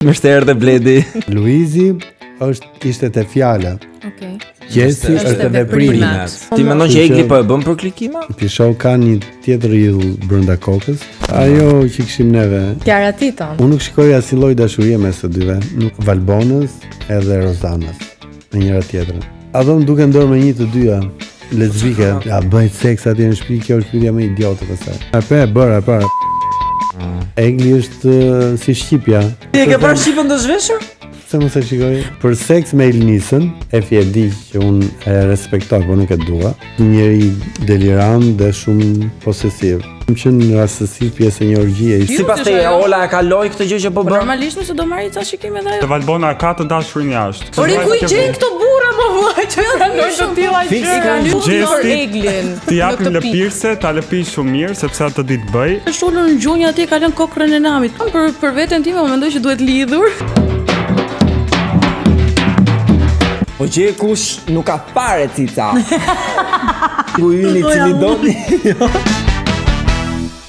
Mirë dhe Bledi. Luizi ishte te fjala. Okej. Gjesi është veprimet. Ti mendon që Egli po e bën për klikima? Pishow ka një tjetër idhull brenda kokës. Ajo që kishim neve. Kiara Titon. Unë nuk shikoj asnjë lloj dashurie mes të dyve, nuk Valbonës edhe Rozanës me njëra tjetrën. Ato më duken ndër me një të dyja lezbike. Ja bëjt seks atje në shtëpi, kjo është pyetja më idiote pastaj. Apo e bëra, po. Egli është si shqipja. Ti e ke parë shqipën të zhveshur? Se mos e shikoj. Për seks me Elnisën, e di që unë e respektoj, por nuk e dua. Njëri delirant dhe shumë posesiv. Më qenë në rastësi pjesë e një orgjie. Sipas teje Ola e kaloi këtë gjë që po bën? Normalisht nëse do marrë ca shikim edhe ajo. Valbona ka të dashurin jashtë. Por i ku i gjejnë këto burra më vllai që kanë të tilla gjë. Kanë lutur Eglin. Ti japim lëpirse, ta lëpish shumë mirë sepse atë ditë bëj. Është ulur në gjunjë atje ka lënë kokrën e namit. Për veten time unë mendoj që duhet lidhur. O që kush nuk ka fare cica. Ku yni cili doni.